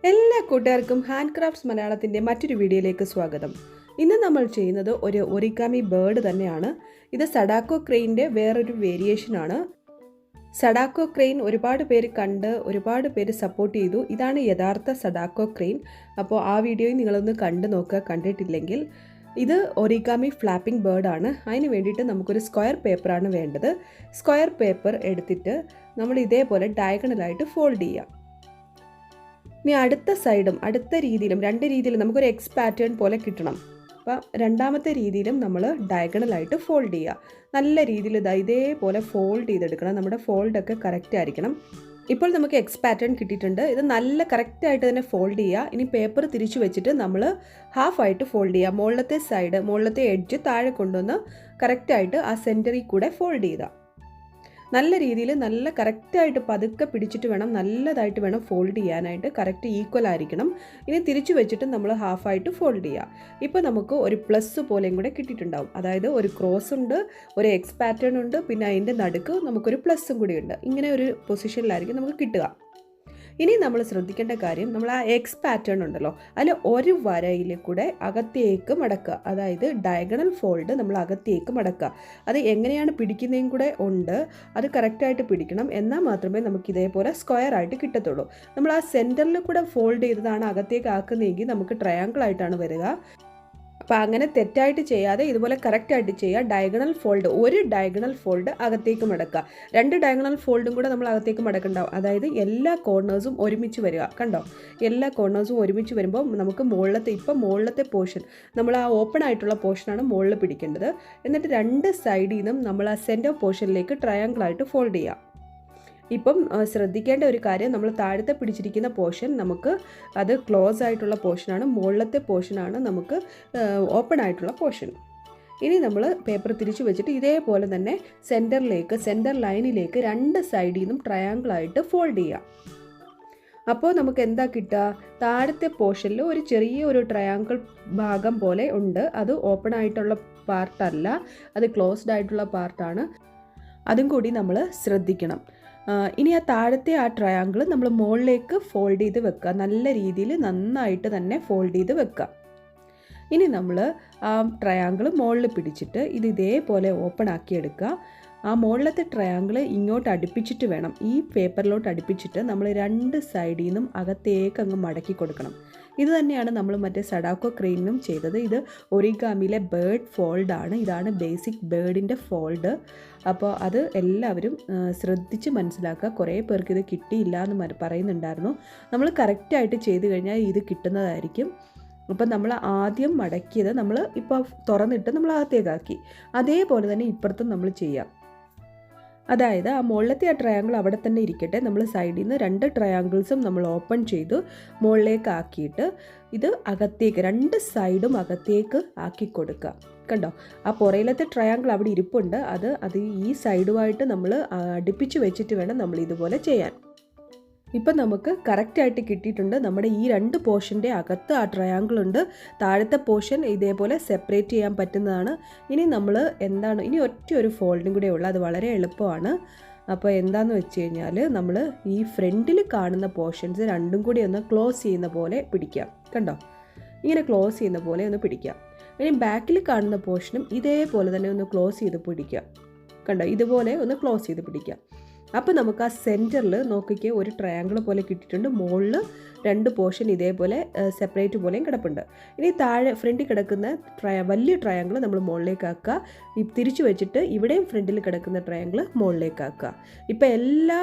എല്ലാ കൂട്ടുകാർക്കും hand crafts മലയാളത്തിൻ്റെ മറ്റൊരു വീഡിയോയിലേക്ക് സ്വാഗതം. ഇന്ന് നമ്മൾ ചെയ്യുന്നത് ഒരു ഒറിഗാമി ബേർഡ് തന്നെയാണ്. ഇത് സഡാക്കോ ക്രെയിൻ്റെ വേറൊരു വേരിയേഷനാണ്. സഡാക്കോ ക്രെയിൻ ഒരുപാട് പേര് കണ്ട് ഒരുപാട് പേര് സപ്പോർട്ട് ചെയ്തു. ഇതാണ് യഥാർത്ഥ സഡാക്കോ ക്രെയിൻ. അപ്പോൾ ആ വീഡിയോയും നിങ്ങളൊന്ന് കണ്ടു നോക്കുക കണ്ടിട്ടില്ലെങ്കിൽ. ഇത് ഒറിഗാമി ഫ്ലാപ്പിംഗ് ബേർഡാണ്. അതിന് വേണ്ടിയിട്ട് നമുക്കൊരു സ്ക്വയർ പേപ്പറാണ് വേണ്ടത്. സ്ക്വയർ പേപ്പർ എടുത്തിട്ട് നമ്മൾ ഇതേപോലെ ഡയഗണലായിട്ട് ഫോൾഡ് ചെയ്യാം. ഇനി അടുത്ത സൈഡും അടുത്ത രീതിയിലും രണ്ട് രീതിയിലും നമുക്കൊരു എക്സ് പാറ്റേൺ പോലെ കിട്ടണം. അപ്പം രണ്ടാമത്തെ രീതിയിലും നമ്മൾ ഡയഗണലായിട്ട് ഫോൾഡ് ചെയ്യുക. നല്ല രീതിയിൽ ഇതേപോലെ ഫോൾഡ് ചെയ്തെടുക്കണം. നമ്മുടെ ഫോൾഡൊക്കെ കറക്റ്റ് ആയിരിക്കണം. ഇപ്പോൾ നമുക്ക് എക്സ് പാറ്റേൺ കിട്ടിയിട്ടുണ്ട്. ഇത് നല്ല കറക്റ്റായിട്ട് തന്നെ ഫോൾഡ് ചെയ്യുക. ഇനി പേപ്പർ തിരിച്ചു വെച്ചിട്ട് നമ്മൾ ഹാഫായിട്ട് ഫോൾഡ് ചെയ്യുക. മുകളിലത്തെ എഡ്ജ് താഴെ കൊണ്ടുവന്ന് കറക്റ്റായിട്ട് ആ സെൻറ്ററിൽ കൂടെ ഫോൾഡ് ചെയ്യുക. നല്ല രീതിയിൽ നല്ല കറക്റ്റായിട്ട് പതുക്കെ പിടിച്ചിട്ട് വേണം, നല്ലതായിട്ട് വേണം ഫോൾഡ് ചെയ്യാനായിട്ട്. കറക്റ്റ് ഈക്വൽ ആയിരിക്കണം. ഇനി തിരിച്ചു വെച്ചിട്ട് നമ്മൾ ഹാഫായിട്ട് ഫോൾഡ് ചെയ്യുക. ഇപ്പോൾ നമുക്ക് ഒരു പ്ലസ് പോലെയും കൂടെ കിട്ടിയിട്ടുണ്ടാവും. അതായത് ഒരു ക്രോസ് ഉണ്ട്, ഒരു എക്സ് പാറ്റേൺ ഉണ്ട്, പിന്നെ അതിൻ്റെ നടുക്ക് നമുക്കൊരു പ്ലസ്സും കൂടി ഉണ്ട്. ഇങ്ങനെ ഒരു പൊസിഷനിലായിരിക്കും നമുക്ക് കിട്ടുക. ഇനി നമ്മൾ ശ്രദ്ധിക്കേണ്ട കാര്യം, നമ്മൾ ആ എക്സ് പാറ്റേൺ ഉണ്ടല്ലോ, അതിൽ ഒരു വരയിൽ കൂടെ അകത്തേക്ക് മടക്കുക. അതായത് ഡയഗണൽ ഫോൾഡ് നമ്മൾ അകത്തേക്ക് മടക്കുക. അത് എങ്ങനെയാണ് പിടിക്കുന്നതും കൂടെ ഉണ്ട്. അത് കറക്റ്റായിട്ട് പിടിക്കണം. എന്നാൽ മാത്രമേ നമുക്ക് ഇതേപോലെ സ്ക്വയർ ആയിട്ട് കിട്ടത്തുള്ളൂ. നമ്മൾ ആ സെൻറ്ററിൽ കൂടെ ഫോൾഡ് ചെയ്തതാണ് അകത്തേക്ക് ആക്കുന്നതെങ്കിൽ നമുക്ക് ട്രയാങ്കിൾ ആയിട്ടാണ് വരിക. അപ്പോൾ അങ്ങനെ തെറ്റായിട്ട് ചെയ്യാതെ ഇതുപോലെ കറക്റ്റായിട്ട് ചെയ്യുക. ഡയഗണൽ ഫോൾഡ്, ഒരു ഡയഗണൽ ഫോൾഡ് അകത്തേക്ക് മടക്കുക. രണ്ട് ഡയഗണൽ ഫോൾഡും കൂടെ നമ്മൾ അകത്തേക്ക് മടക്കുന്നുണ്ടാവും. അതായത് എല്ലാ കോർണേഴ്സും ഒരുമിച്ച് വരിക. കണ്ടോ, എല്ലാ കോർണേഴ്സും ഒരുമിച്ച് വരുമ്പോൾ നമുക്ക് മുകളിലത്തെ പോർഷൻ, നമ്മൾ ആ ഓപ്പൺ ആയിട്ടുള്ള പോർഷനാണ് മുകളിൽ പിടിക്കേണ്ടത്. എന്നിട്ട് രണ്ട് സൈഡിൽ നിന്നും നമ്മൾ ആ സെൻറ്റർ പോർഷനിലേക്ക് ട്രയാങ്കിളായിട്ട് ഫോൾഡ് ചെയ്യുക. ഇപ്പം ശ്രദ്ധിക്കേണ്ട ഒരു കാര്യം, നമ്മൾ താഴത്തെ പിടിച്ചിരിക്കുന്ന പോർഷൻ നമുക്ക് അത് ക്ലോസ് ആയിട്ടുള്ള പോർഷനാണ്, മുകളിലത്തെ പോർഷനാണ് നമുക്ക് ഓപ്പൺ ആയിട്ടുള്ള പോർഷൻ. ഇനി നമ്മൾ പേപ്പർ തിരിച്ചു വെച്ചിട്ട് ഇതേപോലെ തന്നെ സെൻറ്റർ ലൈനിലേക്ക് രണ്ട് സൈഡിൽ നിന്നും ട്രയാങ്കിളായിട്ട് ഫോൾഡ് ചെയ്യാം. അപ്പോൾ നമുക്ക് എന്താ കിട്ടുക, താഴത്തെ പോർഷനിൽ ഒരു ചെറിയ ട്രയാങ്കിൾ ഭാഗം പോലെ ഉണ്ട്. അത് ഓപ്പൺ ആയിട്ടുള്ള പാർട്ടല്ല, അത് ക്ലോസ്ഡ് ആയിട്ടുള്ള പാർട്ടാണ്. അതും കൂടി നമ്മൾ ശ്രദ്ധിക്കണം. ഇനി ആ താഴത്തെ ആ ട്രയാങ്കിൾ നമ്മൾ മുകളിലേക്ക് ഫോൾഡ് ചെയ്ത് വെക്കുക. നല്ല രീതിയിൽ നന്നായിട്ട് തന്നെ ഫോൾഡ് ചെയ്ത് വെക്കുക. ഇനി നമ്മൾ ആ ട്രയാങ്കിൾ മുകളിൽ പിടിച്ചിട്ട് ഇതേപോലെ ഓപ്പൺ ആക്കിയെടുക്കുക. ആ മുകളിലത്തെ ട്രയാങ്കിൾ ഇങ്ങോട്ട് അടുപ്പിച്ചിട്ട് വേണം, ഈ പേപ്പറിലോട്ട് അടുപ്പിച്ചിട്ട് നമ്മൾ രണ്ട് സൈഡിൽ നിന്നും അകത്തേക്ക് അങ്ങ് മടക്കി കൊടുക്കണം. ഇത് തന്നെയാണ് നമ്മൾ മറ്റേ സഡാക്കോ ക്രെയിനും ചെയ്തത്. ഇത് ഒറിഗാമിയിലെ ബേർഡ് ഫോൾഡാണ്. ഇതാണ് ബേസിക് ബേർഡിൻ്റെ ഫോൾഡ്. അപ്പോൾ അത് എല്ലാവരും ശ്രദ്ധിച്ച് മനസ്സിലാക്കുക. കുറേ പേർക്ക് ഇത് കിട്ടിയില്ല എന്ന് പറയുന്നുണ്ടായിരുന്നു. നമ്മൾ കറക്റ്റായിട്ട് ചെയ്ത് കഴിഞ്ഞാൽ ഇത് കിട്ടുന്നതായിരിക്കും. അപ്പം നമ്മൾ ആദ്യം മടക്കിയത് നമ്മൾ ഇപ്പോൾ തുറന്നിട്ട് നമ്മൾ അകത്തേക്കാക്കി. അതേപോലെ തന്നെ ഇപ്പുറത്തും നമ്മൾ ചെയ്യാം. അതായത് ആ മുകളിലത്തെ ആ ട്രയാങ്കിൾ അവിടെ തന്നെ ഇരിക്കട്ടെ. നമ്മൾ സൈഡിൽ നിന്ന് രണ്ട് ട്രയാങ്കിൾസും നമ്മൾ ഓപ്പൺ ചെയ്ത് മുകളിലേക്ക് ആക്കിയിട്ട് ഇത് അകത്തേക്ക് രണ്ട് സൈഡും അകത്തേക്ക് ആക്കി കൊടുക്കുക. കണ്ടോ, ആ പുറയിലത്തെ ട്രയാങ്കിൾ അവിടെ ഇരിപ്പുണ്ട്. അത് ഈ സൈഡുമായിട്ട് നമ്മൾ അടുപ്പിച്ച് വെച്ചിട്ട് വേണം നമ്മൾ ഇതുപോലെ ചെയ്യാൻ. ഇപ്പം നമുക്ക് കറക്റ്റായിട്ട് കിട്ടിയിട്ടുണ്ട്. നമ്മുടെ ഈ രണ്ട് പോർഷൻ്റെ അകത്ത് ആ ട്രയാങ്കിൾ ഉണ്ട്. താഴത്തെ പോർഷൻ ഇതേപോലെ സെപ്പറേറ്റ് ചെയ്യാൻ പറ്റുന്നതാണ്. ഇനി നമ്മൾ ഇനി ഒരു ഫോൾഡും കൂടെ ഉള്ളു. അത് വളരെ എളുപ്പമാണ്. അപ്പോൾ എന്താണെന്ന് വെച്ച് കഴിഞ്ഞാൽ നമ്മൾ ഈ ഫ്രണ്ടിൽ കാണുന്ന പോർഷൻസ് രണ്ടും കൂടി ഒന്ന് ക്ലോസ് ചെയ്യുന്ന പോലെ പിടിക്കാം. കണ്ടോ, ഇങ്ങനെ ക്ലോസ് ചെയ്യുന്ന പോലെ ഒന്ന് പിടിക്കാം. ഇനി ബാക്കിൽ കാണുന്ന പോർഷനും ഇതേപോലെ തന്നെ ഒന്ന് ക്ലോസ് ചെയ്ത് പിടിക്കാം. കണ്ടോ, ഇതുപോലെ ഒന്ന് ക്ലോസ് ചെയ്ത് പിടിക്കാം. അപ്പോൾ നമുക്ക് ആ സെൻറ്ററിൽ നോക്കിക്ക് ഒരു ട്രയാങ്കിൾ പോലെ കിട്ടിയിട്ടുണ്ട്. മുകളിൽ രണ്ട് പോർഷൻ ഇതേപോലെ സെപ്പറേറ്റ് പോലെയും കിടപ്പുണ്ട്. ഇനി താഴെ ഫ്രണ്ടിൽ കിടക്കുന്ന വലിയ ട്രയാങ്കിൾ നമ്മൾ മുകളിലേക്ക് ആക്കുക. തിരിച്ചു വെച്ചിട്ട് ഇവിടെയും ഫ്രണ്ടിൽ കിടക്കുന്ന ട്രയാങ്കിൾ മുകളിലേക്ക് ആക്കുക. ഇപ്പോൾ എല്ലാ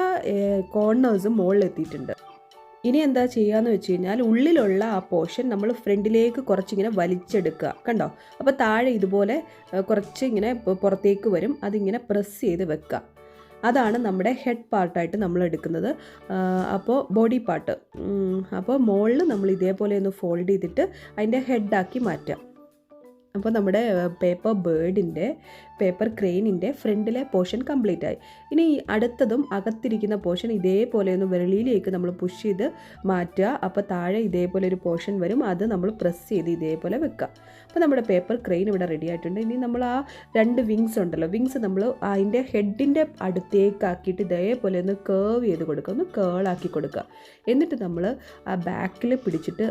കോർണേഴ്സും മുകളിലെത്തിയിട്ടുണ്ട്. ഇനി എന്താ ചെയ്യുകയെന്ന് വെച്ച് കഴിഞ്ഞാൽ ഉള്ളിലുള്ള ആ പോർഷൻ നമ്മൾ ഫ്രണ്ടിലേക്ക് കുറച്ചിങ്ങനെ വലിച്ചെടുക്കുക. കണ്ടോ, അപ്പോൾ താഴെ ഇതുപോലെ കുറച്ച് ഇങ്ങനെ പുറത്തേക്ക് വരും. അതിങ്ങനെ പ്രസ് ചെയ്ത് വെക്കുക. അതാണ് നമ്മുടെ ഹെഡ് പാർട്ടായിട്ട് നമ്മൾ എടുക്കുന്നത്. അപ്പോൾ ബോഡി പാർട്ട്. അപ്പോൾ മുകളിൽ നമ്മൾ ഇതേപോലെ ഒന്ന് ഫോൾഡ് ചെയ്തിട്ട് അതിൻ്റെ ഹെഡാക്കി മാറ്റാം. അപ്പോൾ നമ്മുടെ പേപ്പർ ബേർഡിൻ്റെ പേപ്പർ ക്രെയിനിൻ്റെ ഫ്രണ്ടിലെ പോർഷൻ കംപ്ലീറ്റ് ആയി. ഇനി അടുത്തതും അകത്തിരിക്കുന്ന പോർഷൻ ഇതേപോലെ ഒന്ന് വെളിയിലേക്ക് നമ്മൾ പുഷ് ചെയ്ത് മാറ്റുക. അപ്പോൾ താഴെ ഇതേപോലെ ഒരു പോർഷൻ വരും, അത് നമ്മൾ പ്രസ് ചെയ്ത് ഇതേപോലെ വെക്കുക. അപ്പോൾ നമ്മുടെ പേപ്പർ ക്രെയിൻ ഇവിടെ റെഡി ആയിട്ടുണ്ട്. ഇനി നമ്മൾ ആ 2 വിങ്സ് ഉണ്ടല്ലോ, വിങ്സ് നമ്മൾ അതിൻ്റെ ഹെഡിൻ്റെ അടുത്തേക്കാക്കിയിട്ട് ഇതേപോലെ ഒന്ന് കേർവ് ചെയ്ത് കൊടുക്കുക, ഒന്ന് കേളാക്കി കൊടുക്കുക. എന്നിട്ട് നമ്മൾ ആ ബാക്കിൽ പിടിച്ചിട്ട്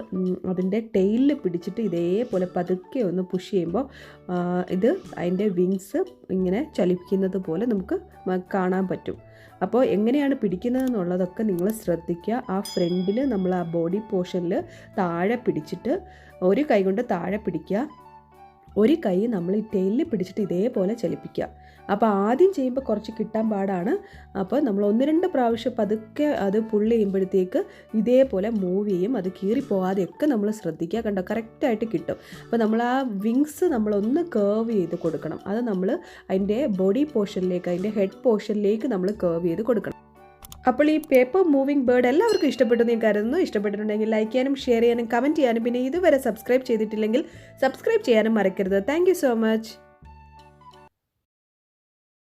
അതിൻ്റെ ടെയിലിൽ പിടിച്ചിട്ട് ഇതേപോലെ പതുക്കെ ഒന്ന് പുഷ് ചെയ്യുമ്പോൾ ഇത് അതിൻ്റെ വിങ്സ് ഇങ്ങനെ ചലിക്കുന്നത് പോലെ നമുക്ക് കാണാൻ പറ്റും. അപ്പോൾ എങ്ങനെയാണ് പിടിക്കുന്നതെന്നുള്ളതൊക്കെ നിങ്ങൾ ശ്രദ്ധിക്കുക. ആ ഫ്രണ്ടിൽ നമ്മൾ ആ ബോഡി പോർഷനിൽ താഴെ പിടിച്ചിട്ട് ഒരു കൈ കൊണ്ട് താഴെ പിടിക്കുക, ഒരു കൈ നമ്മൾ ഈ ടെയിലിൽ പിടിച്ചിട്ട് ഇതേപോലെ ചലിപ്പിക്കുക. അപ്പോൾ ആദ്യം ചെയ്യുമ്പോൾ കുറച്ച് കിട്ടാൻ പാടാണ്. അപ്പോൾ നമ്മൾ 1-2 പ്രാവശ്യം പതുക്കെ അത് പുള്ളി ചെയ്യുമ്പോഴത്തേക്ക് ഇതേപോലെ മൂവ് ചെയ്യും. അത് കീറിപ്പോകാതെയൊക്കെ നമ്മൾ ശ്രദ്ധിക്കുക. കണ്ടോ, കറക്റ്റായിട്ട് കിട്ടും. അപ്പോൾ നമ്മൾ ആ വിങ്സ് നമ്മളൊന്ന് കേർവ് ചെയ്ത് കൊടുക്കണം. അത് നമ്മൾ അതിൻ്റെ ബോഡി പോർഷനിലേക്ക്, അതിൻ്റെ ഹെഡ് പോർഷനിലേക്ക് നമ്മൾ കേർവ് ചെയ്ത് കൊടുക്കണം. അപ്പോൾ ഈ പേപ്പർ മൂവിങ് ബേർഡ് എല്ലാവർക്കും ഇഷ്ടപ്പെട്ടു എന്ന് ഞാൻ കരുതുന്നു. ഇഷ്ടപ്പെട്ടിട്ടുണ്ടെങ്കിൽ ലൈക്ക് ചെയ്യാനും ഷെയർ ചെയ്യാനും കമൻറ്റ് ചെയ്യാനും പിന്നെ ഇതുവരെ സബ്സ്ക്രൈബ് ചെയ്തിട്ടില്ലെങ്കിൽ സബ്സ്ക്രൈബ് ചെയ്യാനും മറക്കരുത്. Thank you so much.